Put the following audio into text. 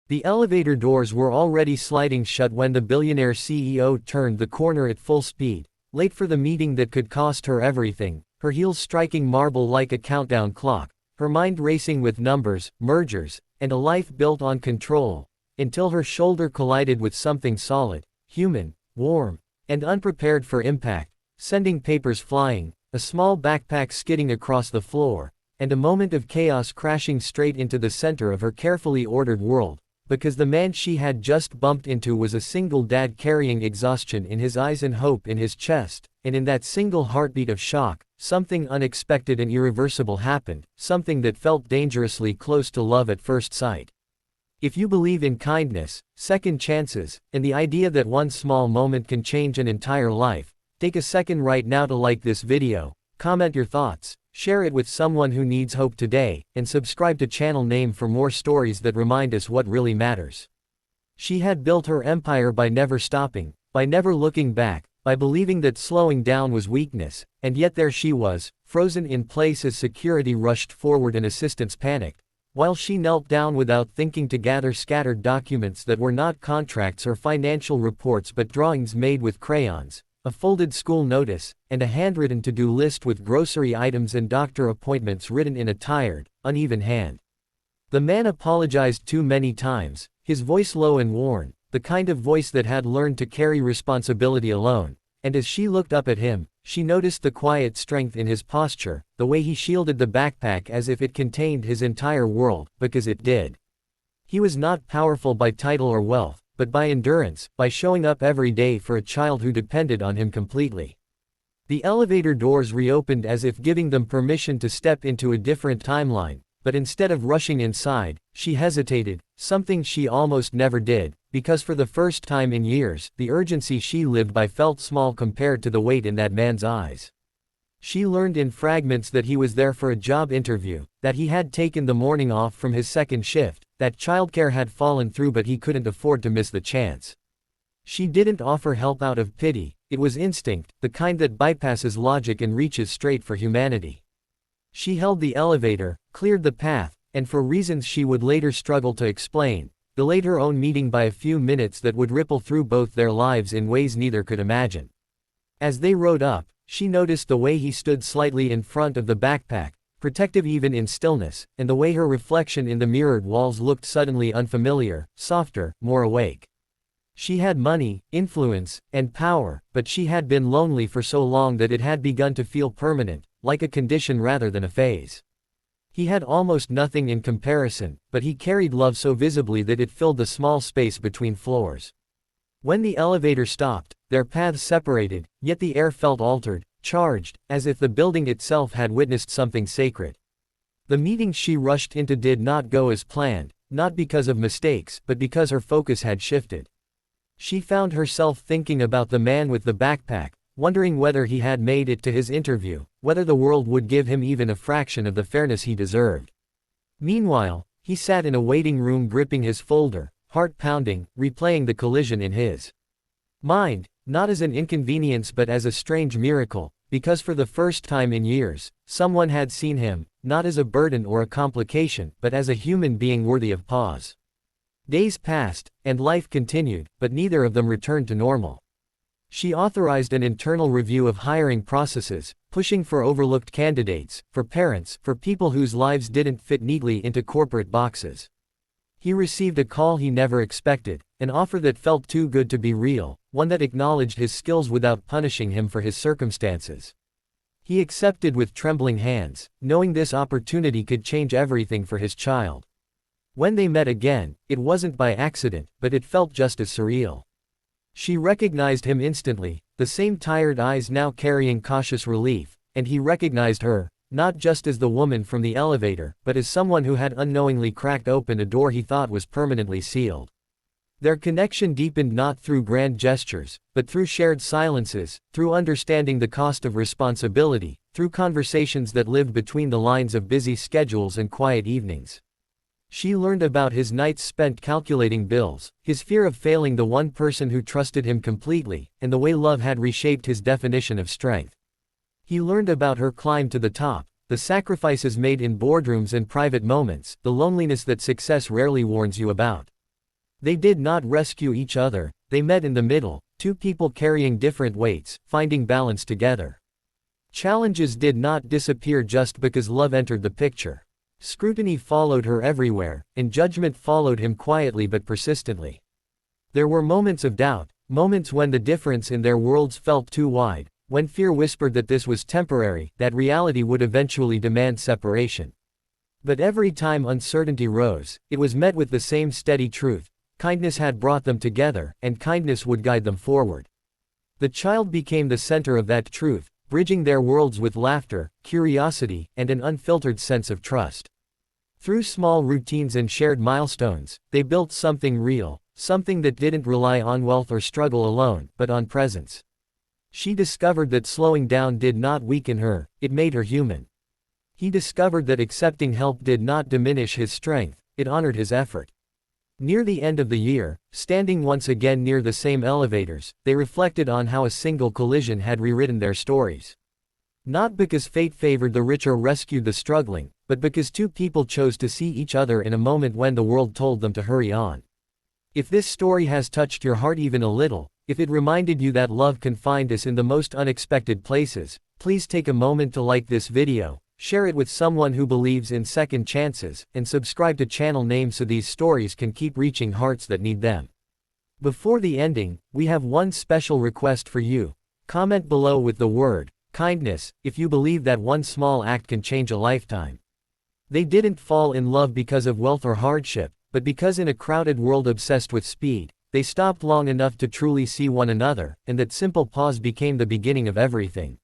The elevator doors were already sliding shut when the billionaire CEO turned the corner at full speed, late for the meeting that could cost her everything, her heels striking marble like a countdown clock, her mind racing with numbers, mergers, and a life built on control, until her shoulder collided with something solid, human, warm, and unprepared for impact, sending papers flying, a small backpack skidding across the floor, and a moment of chaos crashing straight into the center of her carefully ordered world, because the man she had just bumped into was a single dad carrying exhaustion in his eyes and hope in his chest, and in that single heartbeat of shock, something unexpected and irreversible happened, something that felt dangerously close to love at first sight. If you believe in kindness, second chances, and the idea that one small moment can change an entire life, take a second right now to like this video, comment your thoughts, share it with someone who needs hope today, and subscribe to channel name for more stories that remind us what really matters. She had built her empire by never stopping, by never looking back, by believing that slowing down was weakness, and yet there she was, frozen in place as security rushed forward and assistants panicked, while she knelt down without thinking to gather scattered documents that were not contracts or financial reports but drawings made with crayons, a folded school notice, and a handwritten to-do list with grocery items and doctor appointments written in a tired, uneven hand. The man apologized too many times, his voice low and worn, the kind of voice that had learned to carry responsibility alone, and as she looked up at him, she noticed the quiet strength in his posture, the way he shielded the backpack as if it contained his entire world, because it did. He was not powerful by title or wealth, but by endurance, by showing up every day for a child who depended on him completely. The elevator doors reopened as if giving them permission to step into a different timeline, but instead of rushing inside, she hesitated, something she almost never did, because for the first time in years, the urgency she lived by felt small compared to the weight in that man's eyes. She learned in fragments that he was there for a job interview, that he had taken the morning off from his second shift, that childcare had fallen through but he couldn't afford to miss the chance. She didn't offer help out of pity, it was instinct, the kind that bypasses logic and reaches straight for humanity. She held the elevator, cleared the path, and for reasons she would later struggle to explain, delayed her own meeting by a few minutes that would ripple through both their lives in ways neither could imagine. As they rode up, she noticed the way he stood slightly in front of the backpack, protective even in stillness, and the way her reflection in the mirrored walls looked suddenly unfamiliar, softer, more awake. She had money, influence, and power, but she had been lonely for so long that it had begun to feel permanent, like a condition rather than a phase. He had almost nothing in comparison, but he carried love so visibly that it filled the small space between floors. When the elevator stopped, their paths separated, yet the air felt altered, charged, as if the building itself had witnessed something sacred. The meeting she rushed into did not go as planned, not because of mistakes, but because her focus had shifted. She found herself thinking about the man with the backpack, wondering whether he had made it to his interview, whether the world would give him even a fraction of the fairness he deserved. Meanwhile, he sat in a waiting room gripping his folder, heart pounding, replaying the collision in his mind, not as an inconvenience but as a strange miracle, because for the first time in years, someone had seen him, not as a burden or a complication, but as a human being worthy of pause. Days passed, and life continued, but neither of them returned to normal. She authorized an internal review of hiring processes, pushing for overlooked candidates, for parents, for people whose lives didn't fit neatly into corporate boxes. He received a call he never expected, an offer that felt too good to be real, one that acknowledged his skills without punishing him for his circumstances. He accepted with trembling hands, knowing this opportunity could change everything for his child. When they met again, it wasn't by accident, but it felt just as surreal. She recognized him instantly, the same tired eyes now carrying cautious relief, and he recognized her, not just as the woman from the elevator, but as someone who had unknowingly cracked open a door he thought was permanently sealed. Their connection deepened not through grand gestures, but through shared silences, through understanding the cost of responsibility, through conversations that lived between the lines of busy schedules and quiet evenings. She learned about his nights spent calculating bills, his fear of failing the one person who trusted him completely, and the way love had reshaped his definition of strength. He learned about her climb to the top, the sacrifices made in boardrooms and private moments, the loneliness that success rarely warns you about. They did not rescue each other, they met in the middle, two people carrying different weights, finding balance together. Challenges did not disappear just because love entered the picture. Scrutiny followed her everywhere, and judgment followed him quietly but persistently. There were moments of doubt, moments when the difference in their worlds felt too wide, when fear whispered that this was temporary, that reality would eventually demand separation. But every time uncertainty rose, it was met with the same steady truth: kindness had brought them together, and kindness would guide them forward. The child became the center of that truth, bridging their worlds with laughter, curiosity, and an unfiltered sense of trust. Through small routines and shared milestones, they built something real, something that didn't rely on wealth or struggle alone, but on presence. She discovered that slowing down did not weaken her, it made her human. He discovered that accepting help did not diminish his strength, it honored his effort. Near the end of the year, standing once again near the same elevators, they reflected on how a single collision had rewritten their stories. Not because fate favored the rich or rescued the struggling, but because two people chose to see each other in a moment when the world told them to hurry on. If this story has touched your heart even a little, if it reminded you that love can find us in the most unexpected places, please take a moment to like this video, share it with someone who believes in second chances, and subscribe to channel name so these stories can keep reaching hearts that need them. Before the ending, we have one special request for you. Comment below with the word kindness if you believe that one small act can change a lifetime. They didn't fall in love because of wealth or hardship, but because in a crowded world obsessed with speed, they stopped long enough to truly see one another, and that simple pause became the beginning of everything.